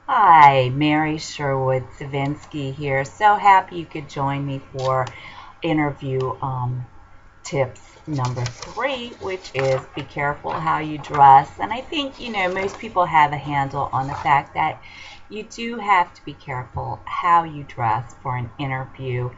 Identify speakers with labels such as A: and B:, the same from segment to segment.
A: Hi, Mary Sherwood Savinsky here. So happy you could join me for interview tips number 3, which is be careful how you dress. And I think, most people have a handle on the fact that you do have to be careful how you dress for an interview.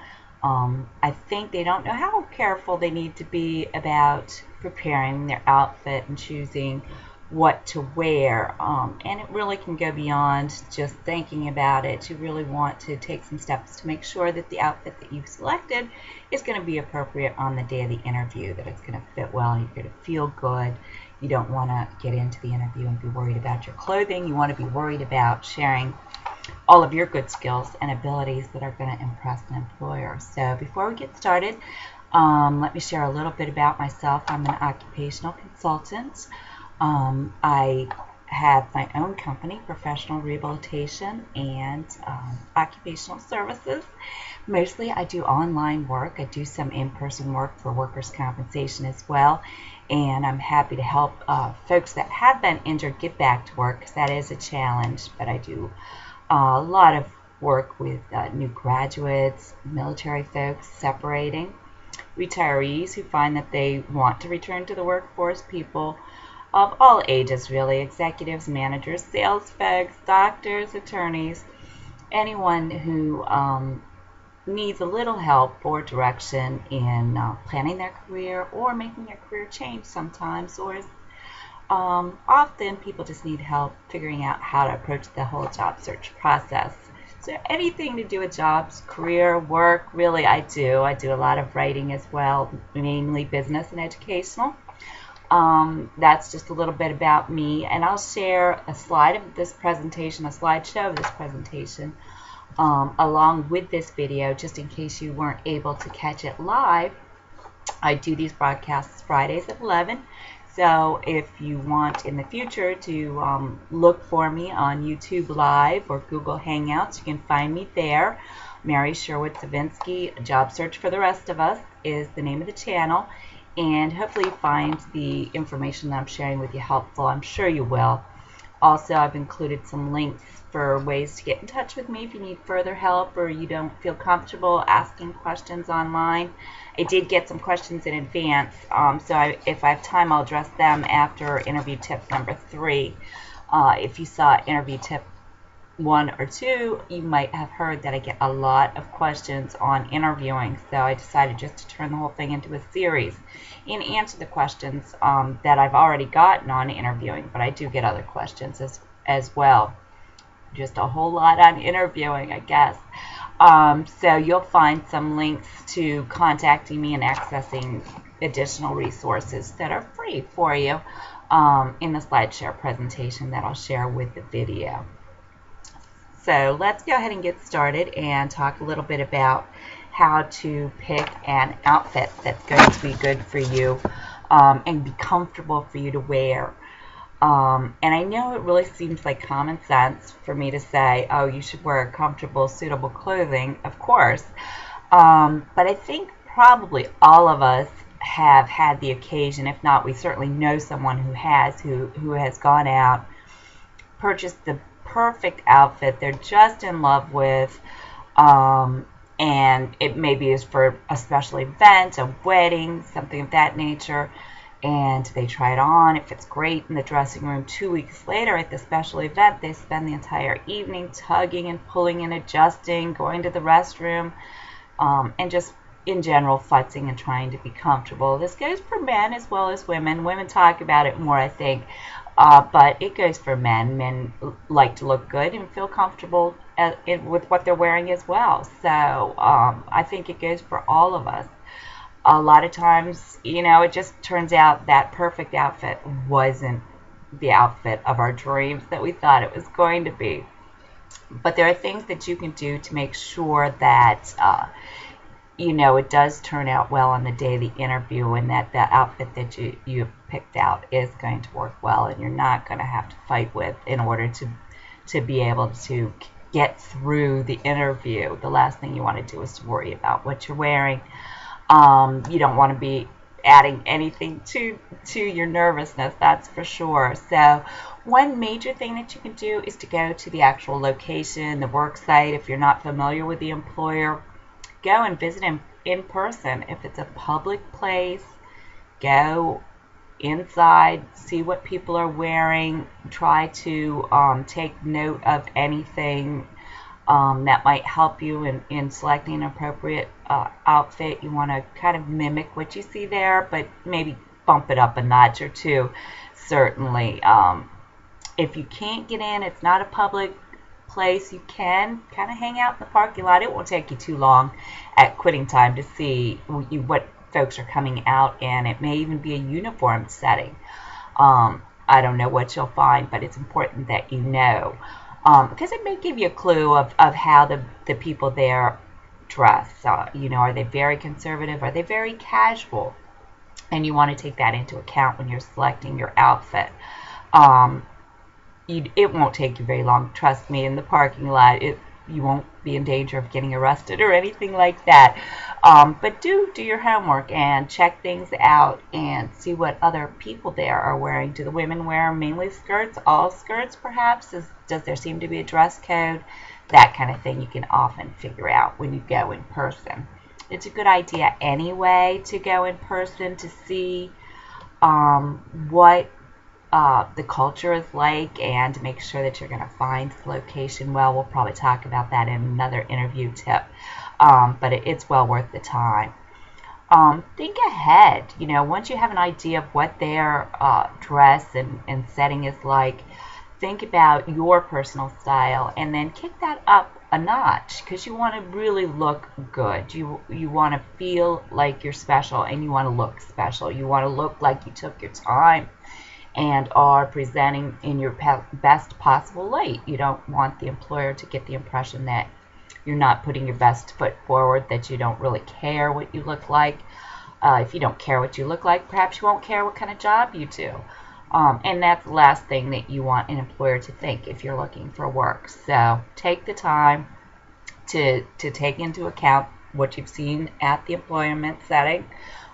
A: I think they don't know how careful they need to be about preparing their outfit and choosing what to wear. And it really can go beyond just thinking about it. You really want to take some steps to make sure that the outfit that you've selected is going to be appropriate on the day of the interview, that it's going to fit well, you're going to feel good. You don't want to get into the interview and be worried about your clothing. You want to be worried about sharing all of your good skills and abilities that are going to impress an employer. So before we get started, let me share a little bit about myself. I'm an occupational consultant. I have my own company, Professional Rehabilitation and Occupational Services. Mostly I do online work. I do some in-person work for workers' compensation as well. And I'm happy to help folks that have been injured get back to work, because that is a challenge. But I do a lot of work with new graduates, military folks separating, retirees who find that they want to return to the workforce, people of all ages really, executives, managers, sales folks, doctors, attorneys, anyone who needs a little help or direction in planning their career or making their career change sometimes, or often people just need help figuring out how to approach the whole job search process. So anything to do with jobs, career, work, really I do. I do a lot of writing as well, mainly business and educational. That's just a little bit about me, and I'll share a slide of this presentation, a slideshow of this presentation, along with this video, just in case you weren't able to catch it live. I do these broadcasts Fridays at 11, so if you want in the future to look for me on YouTube Live or Google Hangouts, you can find me there. Mary Sherwood Savinsky, Job Search for the Rest of Us is the name of the channel. And hopefully you find the information that I'm sharing with you helpful. I'm sure you will. Also, I've included some links for ways to get in touch with me if you need further help or you don't feel comfortable asking questions online. I did get some questions in advance, so if I have time, I'll address them after interview tip number 3. If you saw interview tip 1 or 2, you might have heard that I get a lot of questions on interviewing, so I decided just to turn the whole thing into a series and answer the questions that I've already gotten on interviewing, but I do get other questions as well. Just a whole lot on interviewing, I guess. So you'll find some links to contacting me and accessing additional resources that are free for you in the SlideShare presentation that I'll share with the video. So let's go ahead and get started and talk a little bit about how to pick an outfit that's going to be good for you and be comfortable for you to wear. And I know it really seems like common sense for me to say, oh, you should wear comfortable, suitable clothing, of course. But I think probably all of us have had the occasion, if not, we certainly know someone who has gone out, purchased the perfect outfit they're just in love with, and it maybe is for a special event, a wedding, something of that nature, and they try it on. It fits great in the dressing room. 2 weeks later at the special event, they spend the entire evening tugging and pulling and adjusting, going to the restroom, and just in general futzing and trying to be comfortable. This goes for men as well as women. Women talk about it more, I think, but it goes for men. Men like to look good and feel comfortable with what they're wearing as well. So I think it goes for all of us. A lot of times, it just turns out that perfect outfit wasn't the outfit of our dreams that we thought it was going to be. But there are things that you can do to make sure that it does turn out well on the day of the interview, and that the outfit that you picked out is going to work well, and you're not going to have to fight with in order to be able to get through the interview. The last thing you want to do is to worry about what you're wearing. You don't want to be adding anything to your nervousness, that's for sure. So one major thing that you can do is to go to the actual location, the work site. If you're not familiar with the employer, go and visit him in person. If it's a public place, go inside, see what people are wearing, try to take note of anything that might help you in selecting an appropriate outfit. You want to kind of mimic what you see there, but maybe bump it up a notch or two, certainly. If you can't get in, it's not a public place, you can kind of hang out in the parking lot. It won't take you too long at quitting time to see what folks are coming out in. It may even be a uniform setting. I don't know what you'll find, but it's important that you know, because it may give you a clue of how the people there dress. You know, are they very conservative? Are they very casual? And you want to take that into account when you're selecting your outfit. It won't take you very long. Trust me, in the parking lot, you won't be in danger of getting arrested or anything like that. But do your homework and check things out and see what other people there are wearing. Do the women wear mainly skirts, all skirts perhaps? Does there seem to be a dress code? That kind of thing you can often figure out when you go in person. It's a good idea anyway to go in person to see what the culture is like, and to make sure that you're going to find the location well. We'll probably talk about that in another interview tip, but it's well worth the time. Think ahead. You know, once you have an idea of what their dress and setting is like, think about your personal style and then kick that up a notch, because you want to really look good. You want to feel like you're special, and you want to look special. You want to look like you took your time and are presenting in your best possible light. You don't want the employer to get the impression that you're not putting your best foot forward, that you don't really care what you look like. If you don't care what you look like, perhaps you won't care what kind of job you do. And that's the last thing that you want an employer to think if you're looking for work. So take the time to take into account what you've seen at the employment setting,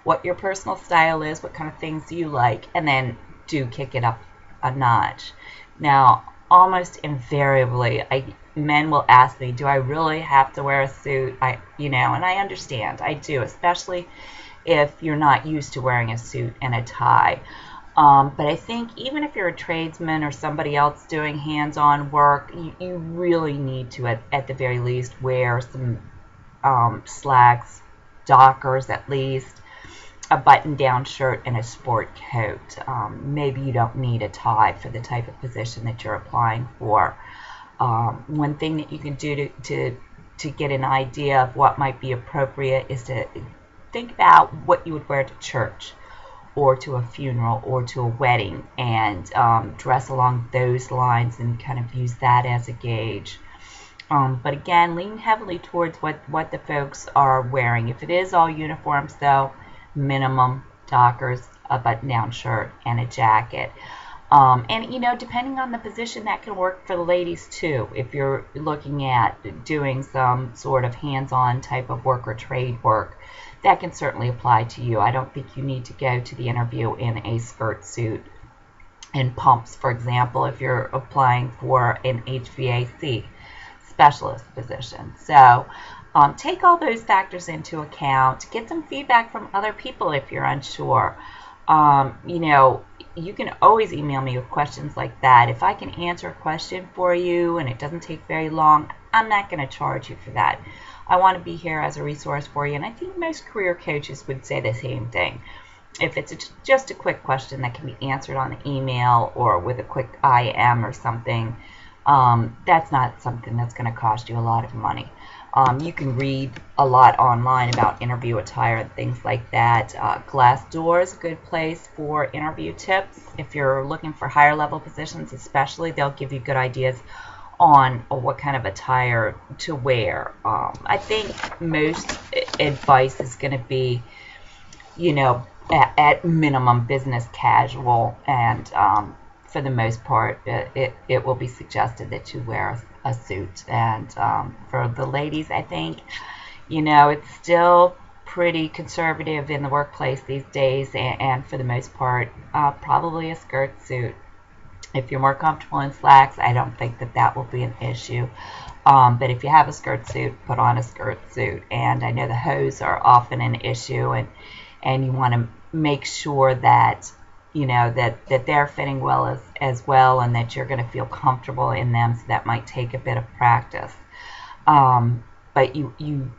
A: what your personal style is, what kind of things you like, and then do kick it up a notch. Now, almost invariably, men will ask me, do I really have to wear a suit? And I understand. I do, especially if you're not used to wearing a suit and a tie. But I think even if you're a tradesman or somebody else doing hands-on work, you really need to, at the very least, wear some slacks, dockers at least, a button-down shirt, and a sport coat. Maybe you don't need a tie for the type of position that you're applying for. One thing that you can do to get an idea of what might be appropriate is to think about what you would wear to church, or to a funeral, or to a wedding, and dress along those lines and kind of use that as a gauge. But again, lean heavily towards what the folks are wearing. If it is all uniforms, though, minimum dockers, a button-down shirt, and a jacket. And depending on the position, that can work for the ladies too. If you're looking at doing some sort of hands-on type of work or trade work, that can certainly apply to you. I don't think you need to go to the interview in a skirt suit and pumps, for example, if you're applying for an HVAC specialist position. So take all those factors into account. Get some feedback from other people if you're unsure. You can always email me with questions like that. If I can answer a question for you and it doesn't take very long, I'm not going to charge you for that. I want to be here as a resource for you, and I think most career coaches would say the same thing. If it's just a quick question that can be answered on the email or with a quick IM or something, that's not something that's going to cost you a lot of money. You can read a lot online about interview attire and things like that. Glassdoor is a good place for interview tips. If you're looking for higher level positions especially, they'll give you good ideas on what kind of attire to wear. I think most advice is going to be, at minimum business casual, and for the most part, it will be suggested that you wear a suit. And for the ladies, I think, it's still pretty conservative in the workplace these days, and for the most part, probably a skirt suit. If you're more comfortable in slacks, I don't think that that will be an issue. But if you have a skirt suit, put on a skirt suit. And I know the hose are often an issue, and you want to make sure that that they're fitting well as well, and that you're going to feel comfortable in them. So that might take a bit of practice. But you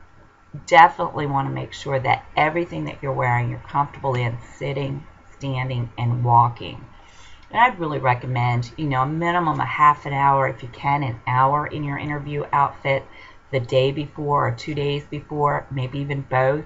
A: definitely want to make sure that everything that you're wearing, you're comfortable in sitting, standing, and walking. And I'd really recommend, a minimum of half an hour, if you can, an hour in your interview outfit the day before or 2 days before, maybe even both,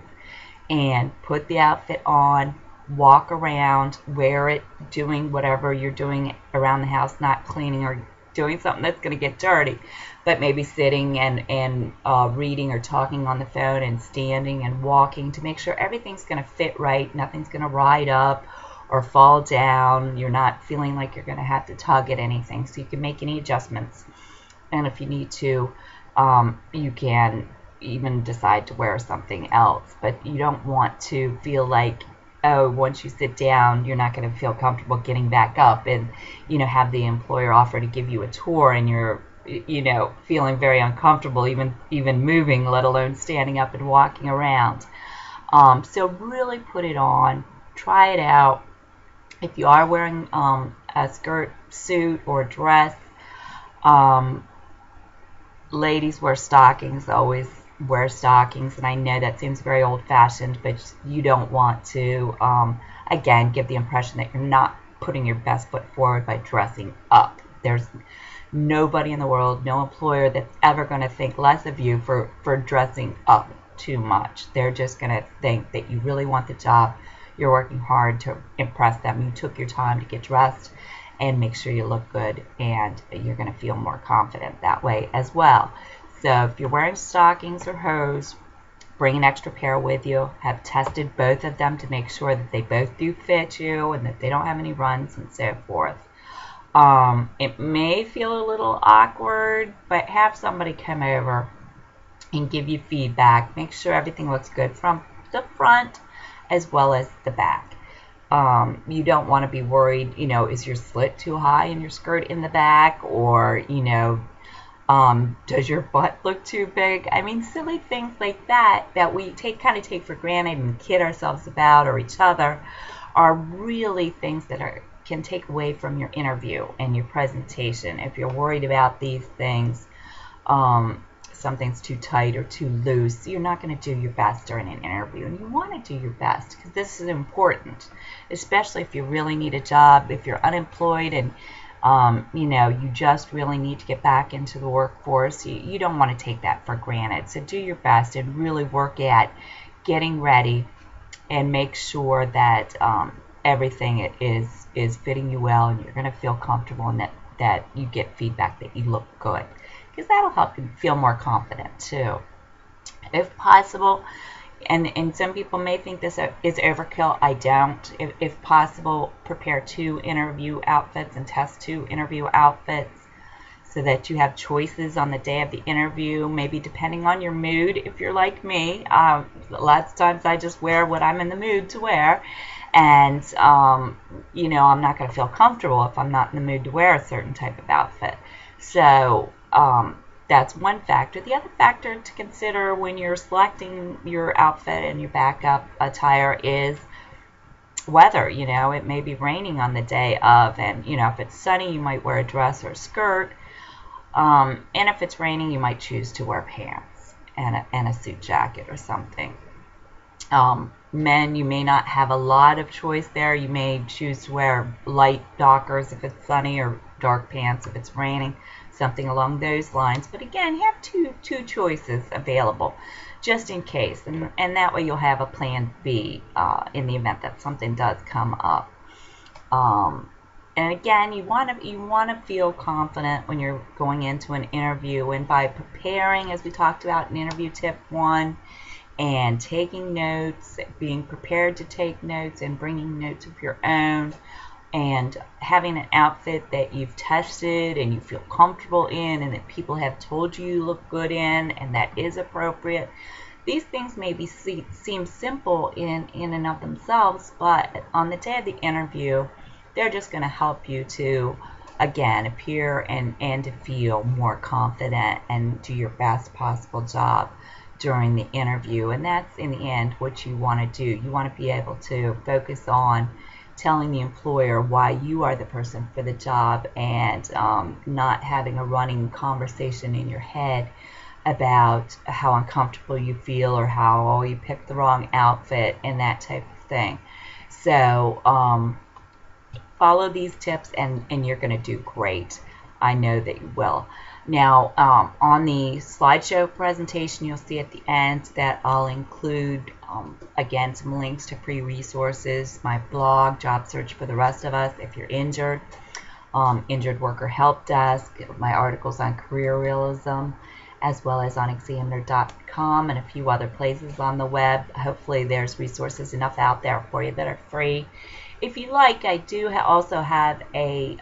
A: and put the outfit on, walk around, wear it, doing whatever you're doing around the house, not cleaning or doing something that's going to get dirty, but maybe sitting and reading or talking on the phone, and standing and walking to make sure everything's going to fit right, nothing's going to ride up or fall down. You're not feeling like you're going to have to tug at anything, so you can make any adjustments. And if you need to, you can even decide to wear something else. But you don't want to feel like, oh, once you sit down, you're not going to feel comfortable getting back up and, have the employer offer to give you a tour, and you're, feeling very uncomfortable even moving, let alone standing up and walking around. So really put it on, try it out. If you are wearing a skirt, suit, or dress, ladies wear stockings, always wear stockings, and I know that seems very old-fashioned, but you don't want to, again, give the impression that you're not putting your best foot forward by dressing up. There's nobody in the world, no employer that's ever going to think less of you for dressing up too much. They're just going to think that you really want the job. You're working hard to impress them. You took your time to get dressed and make sure you look good, and you're going to feel more confident that way as well. So if you're wearing stockings or hose, bring an extra pair with you. Have tested both of them to make sure that they both do fit you and that they don't have any runs and so forth. It may feel a little awkward, but have somebody come over and give you feedback. Make sure everything looks good from the front as well as the back. You don't want to be worried, is your slit too high in your skirt in the back, or, does your butt look too big? I mean, silly things like that we kind of take for granted and kid ourselves about, or each other, are really things that can take away from your interview and your presentation. If you're worried about these things, something's too tight or too loose, you're not going to do your best during an interview. And you want to do your best, because this is important, especially if you really need a job, if you're unemployed and you just really need to get back into the workforce. You don't want to take that for granted. So do your best and really work at getting ready, and make sure that everything is fitting you well, and you're going to feel comfortable, and that you get feedback that you look good, because that'll help you feel more confident too. If possible, and some people may think this is overkill, I don't. If possible, prepare 2 interview outfits and test 2 interview outfits, so that you have choices on the day of the interview, maybe depending on your mood. If you're like me, lots of times I just wear what I'm in the mood to wear, and I'm not going to feel comfortable if I'm not in the mood to wear a certain type of outfit. So that's one factor. The other factor to consider when you're selecting your outfit and your backup attire is weather. It may be raining on the day of, and if it's sunny, you might wear a dress or a skirt, and if it's raining, you might choose to wear pants and a suit jacket or something. Men, you may not have a lot of choice there. You may choose to wear light dockers if it's sunny, or dark pants if it's raining, something along those lines. But again, you have two choices available just in case, and that way you'll have a plan B in the event that something does come up. And again, you want to feel confident when you're going into an interview, and by preparing, as we talked about in interview tip 1, and taking notes, being prepared to take notes and bringing notes of your own, and having an outfit that you've tested and you feel comfortable in, and that people have told you look good in, and that is appropriate, These things may seem simple in and of themselves, but on the day of the interview, they're just going to help you to, again, appear and to feel more confident and do your best possible job during the interview. And that's, in the end, what you want to do. You want to be able to focus on telling the employer why you are the person for the job, and not having a running conversation in your head about how uncomfortable you feel or how you picked the wrong outfit and that type of thing. So follow these tips and you're going to do great. I know that you will. Now, on the slideshow presentation, you'll see at the end that I'll include, again, some links to free resources, my blog, Job Search for the Rest of Us, if you're injured, Injured Worker Help Desk, my articles on career realism, as well as on examiner.com and a few other places on the web. Hopefully there's resources enough out there for you that are free. If you like, I do also have a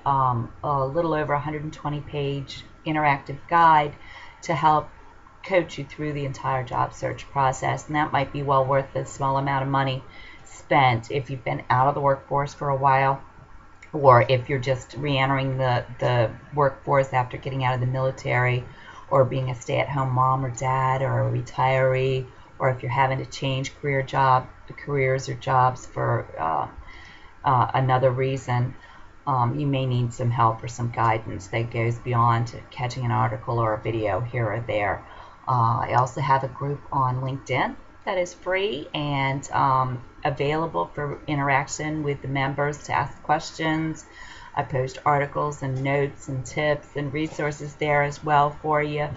A: little over 120-page interactive guide to help coach you through the entire job search process, and that might be well worth the small amount of money spent if you've been out of the workforce for a while, or if you're just re-entering the workforce after getting out of the military, or being a stay-at-home mom or dad, or a retiree, or if you're having to change careers or jobs for another reason. You may need some help or some guidance that goes beyond catching an article or a video here or there. I also have a group on LinkedIn that is free and available for interaction with the members to ask questions. I post articles and notes and tips and resources there as well for you.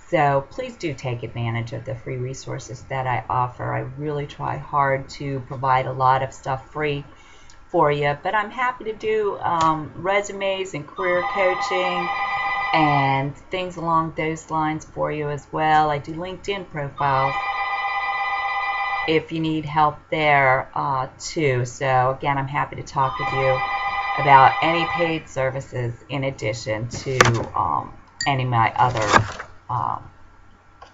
A: So please do take advantage of the free resources that I offer. I really try hard to provide a lot of stuff free for you, but I'm happy to do resumes and career coaching and things along those lines for you as well. I do LinkedIn profiles if you need help there too. So again, I'm happy to talk with you about any paid services in addition to any of my other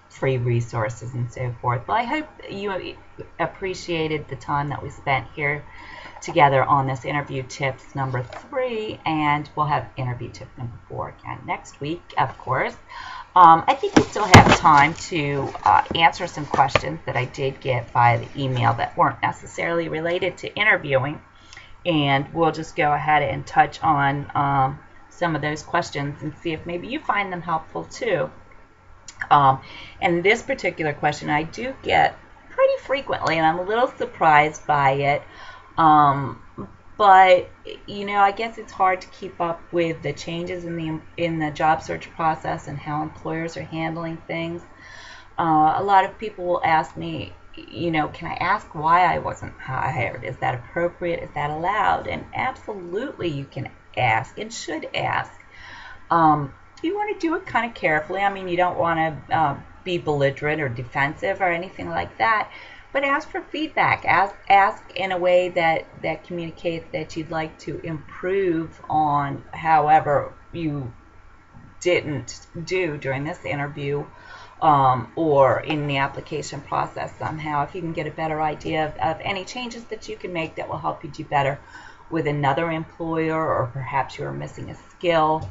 A: free resources and so forth. Well, I hope you appreciated the time that we spent here together on this interview tips number 3, and we'll have interview tip number 4 again next week, of course. I think we still have time to answer some questions that I did get via the email that weren't necessarily related to interviewing, and we'll just go ahead and touch on some of those questions and see if maybe you find them helpful too. And this particular question I do get pretty frequently, and I'm a little surprised by it. But you know, I guess it's hard to keep up with the changes in the job search process and how employers are handling things. A lot of people will ask me, you know, can I ask why I wasn't hired? Is that appropriate? Is that allowed? And absolutely you can ask and should ask. You want to do it kind of carefully. I mean, you don't want to be belligerent or defensive or anything like that. But ask for feedback. Ask in a way that communicates that you'd like to improve on however you didn't do during this interview, or in the application process somehow. If you can get a better idea of any changes that you can make that will help you do better with another employer, or perhaps you're missing a skill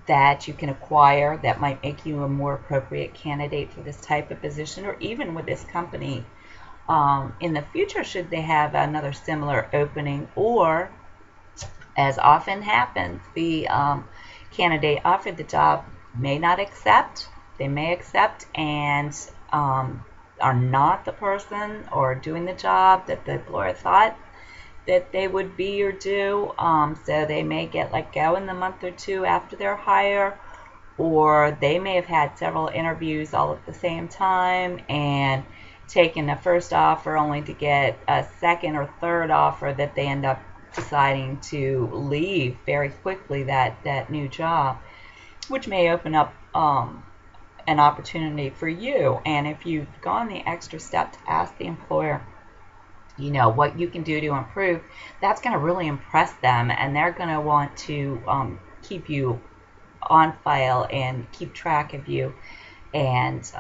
A: that you can acquire that might make you a more appropriate candidate for this type of position, or even with this company in the future should they have another similar opening, or, as often happens, the candidate offered the job may not accept. They may accept and are not the person or doing the job that the employer thought that they would be or do, so they may get let go in the month or 2 after their hire, or they may have had several interviews all at the same time and taken the first offer only to get a second or third offer that they end up deciding to leave very quickly that new job, which may open up an opportunity for you. And if you've gone the extra step to ask the employer, you know, what you can do to improve, that's going to really impress them, and they're going to want to keep you on file and keep track of you and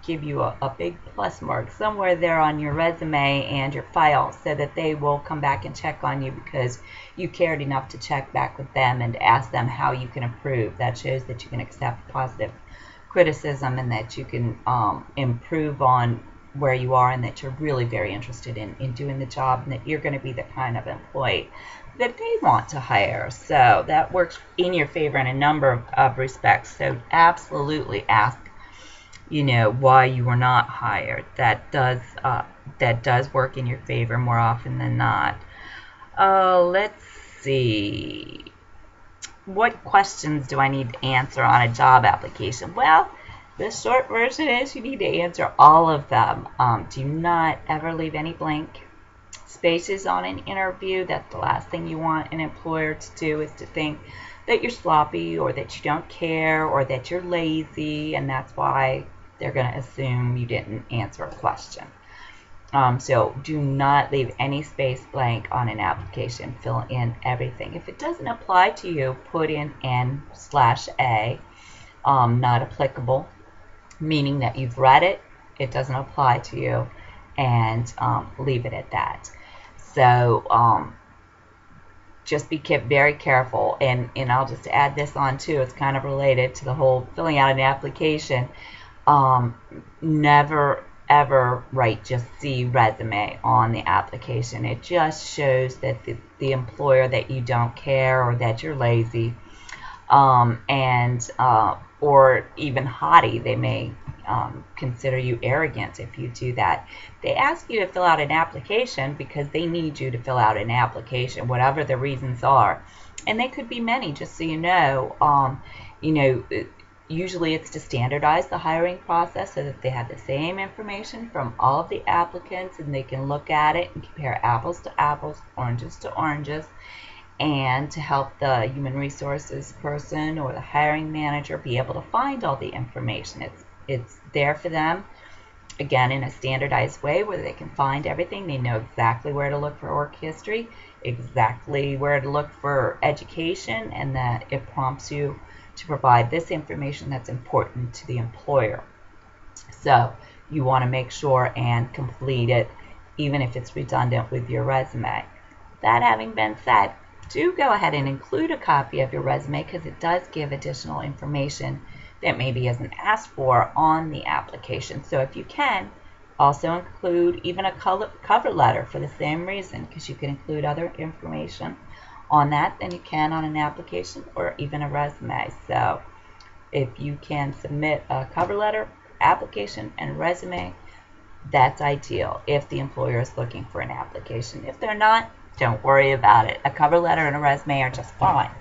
A: give you a big plus mark somewhere there on your resume and your file, so that they will come back and check on you because you cared enough to check back with them and ask them how you can improve. That shows that you can accept positive criticism and that you can improve on where you are, and that you're really very interested in doing the job, and that you're going to be the kind of employee that they want to hire. So that works in your favor in a number of respects. So absolutely ask, why you were not hired. That does work in your favor more often than not. Let's see. What questions do I need to answer on a job application? Well, the short version is you need to answer all of them. Do not ever leave any blank spaces on an interview. That's the last thing you want an employer to do, is to think that you're sloppy or that you don't care or that you're lazy, and that's why they're going to assume you didn't answer a question. So do not leave any space blank on an application. Fill in everything. If it doesn't apply to you, put in N/A, not applicable, meaning that you've read it, it doesn't apply to you, and leave it at that. So just be very careful, and I'll just add this on too. It's kind of related to the whole filling out an application. Never ever write just "C resume" on the application. It just shows that the employer that you don't care or that you're lazy, or even haughty. They may consider you arrogant if you do that. They ask you to fill out an application because they need you to fill out an application, whatever the reasons are, and they could be many. Just so you know, usually it's to standardize the hiring process so that they have the same information from all of the applicants, and they can look at it and compare apples to apples, oranges to oranges, and to help the human resources person or the hiring manager be able to find all the information. It's there for them, again, in a standardized way where they can find everything. They know exactly where to look for work history, exactly where to look for education, and that it prompts you to provide this information that's important to the employer. So you want to make sure and complete it, even if it's redundant with your resume. That having been said, do go ahead and include a copy of your resume, because it does give additional information that maybe isn't asked for on the application. So if you can, also include even a cover letter for the same reason, because you can include other information on that than you can on an application or even a resume. So if you can submit a cover letter, application, and resume, that's ideal if the employer is looking for an application. If they're not, don't worry about it. A cover letter and a resume are just fine.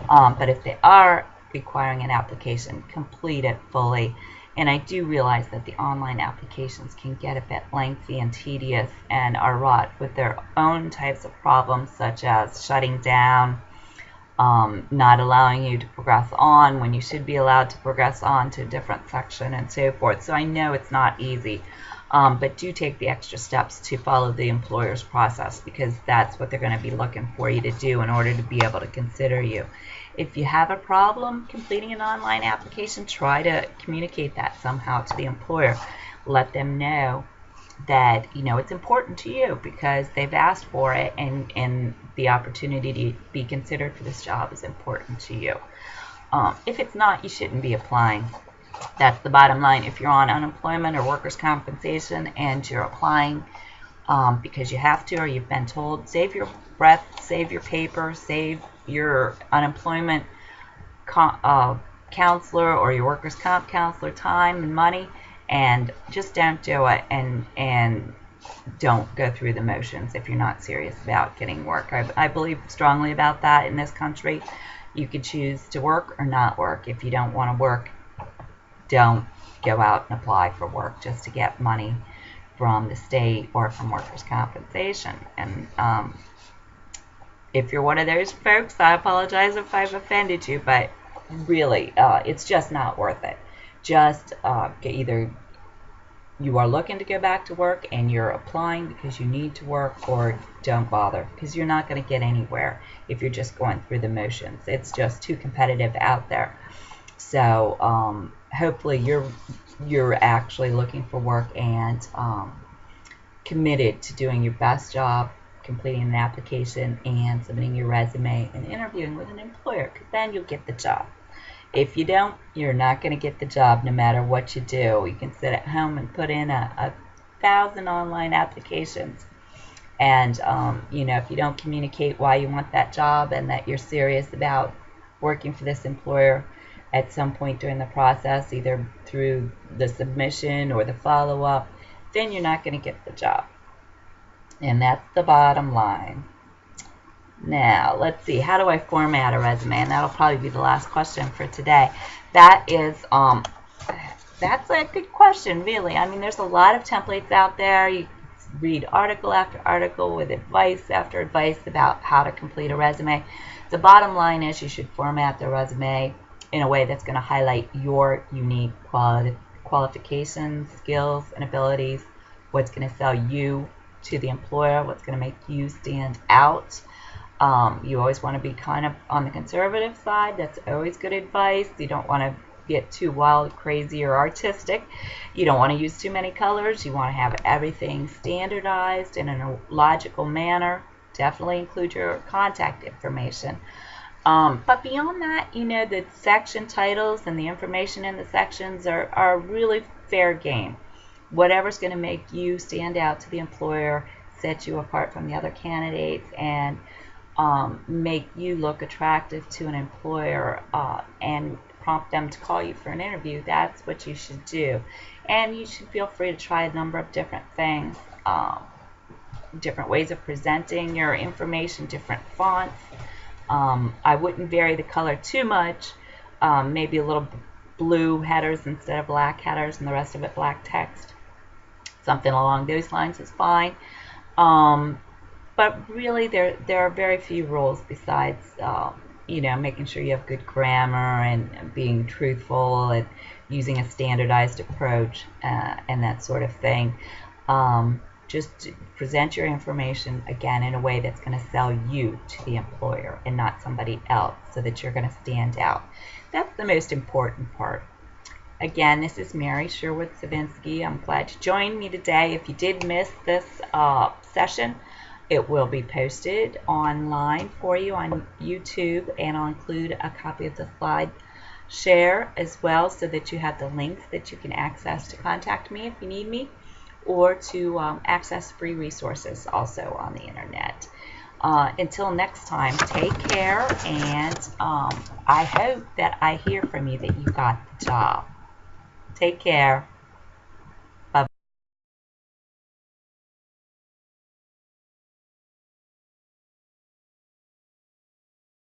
A: But if they are requiring an application, complete it fully. And I do realize that the online applications can get a bit lengthy and tedious and are wrought with their own types of problems, such as shutting down, not allowing you to progress on when you should be allowed to progress on to a different section, and so forth. So I know it's not easy, but do take the extra steps to follow the employer's process, because that's what they're going to be looking for you to do in order to be able to consider you. If you have a problem completing an online application, try to communicate that somehow to the employer. Let them know that it's important to you because they've asked for it, and the opportunity to be considered for this job is important to you. If it's not, you shouldn't be applying. That's the bottom line. If you're on unemployment or workers' compensation and you're applying because you have to or you've been told, save your breath, save your paper, save your unemployment counselor or your workers' comp counselor time and money, and just don't do it, and don't go through the motions if you're not serious about getting work. I believe strongly about that in this country. You could choose to work or not work. If you don't want to work, don't go out and apply for work just to get money from the state or from workers' compensation. And if you're one of those folks, I apologize if I've offended you, but really, it's just not worth it. Just either you are looking to go back to work and you're applying because you need to work, or don't bother, because you're not going to get anywhere if you're just going through the motions. It's just too competitive out there. So hopefully you're you're actually looking for work and committed to doing your best job, completing an application and submitting your resume and interviewing with an employer, because then you'll get the job. If you don't, you're not going to get the job no matter what you do. You can sit at home and put in 1,000 online applications, and if you don't communicate why you want that job and that you're serious about working for this employer at some point during the process, either through the submission or the follow-up, then you're not going to get the job. And that's the bottom line. Now, let's see, how do I format a resume? And that'll probably be the last question for today. That's a good question, really. I mean, there's a lot of templates out there. You read article after article with advice after advice about how to complete a resume. The bottom line is you should format the resume in a way that's going to highlight your unique qualifications, skills, and abilities, what's going to sell you to the employer, what's going to make you stand out. You always want to be kind of on the conservative side. That's always good advice. You don't want to get too wild, crazy, or artistic. You don't want to use too many colors. You want to have everything standardized in a logical manner. Definitely include your contact information. But beyond that, the section titles and the information in the sections are really fair game. Whatever's going to make you stand out to the employer, set you apart from the other candidates, and make you look attractive to an employer and prompt them to call you for an interview, that's what you should do. And you should feel free to try a number of different things, different ways of presenting your information, different fonts. I wouldn't vary the color too much. Maybe a little blue headers instead of black headers and the rest of it black text. Something along those lines is fine. But really, there are very few rules besides, making sure you have good grammar and being truthful and using a standardized approach and that sort of thing. Just present your information, again, in a way that's going to sell you to the employer and not somebody else, so that you're going to stand out. That's the most important part. Again, this is Mary Sherwood-Savinsky. I'm glad you joined me today. If you did miss this session, it will be posted online for you on YouTube, and I'll include a copy of the slide share as well, so that you have the links that you can access to contact me if you need me, or to access free resources also on the internet. Until next time, take care, and I hope that I hear from you that you got the job. Take care.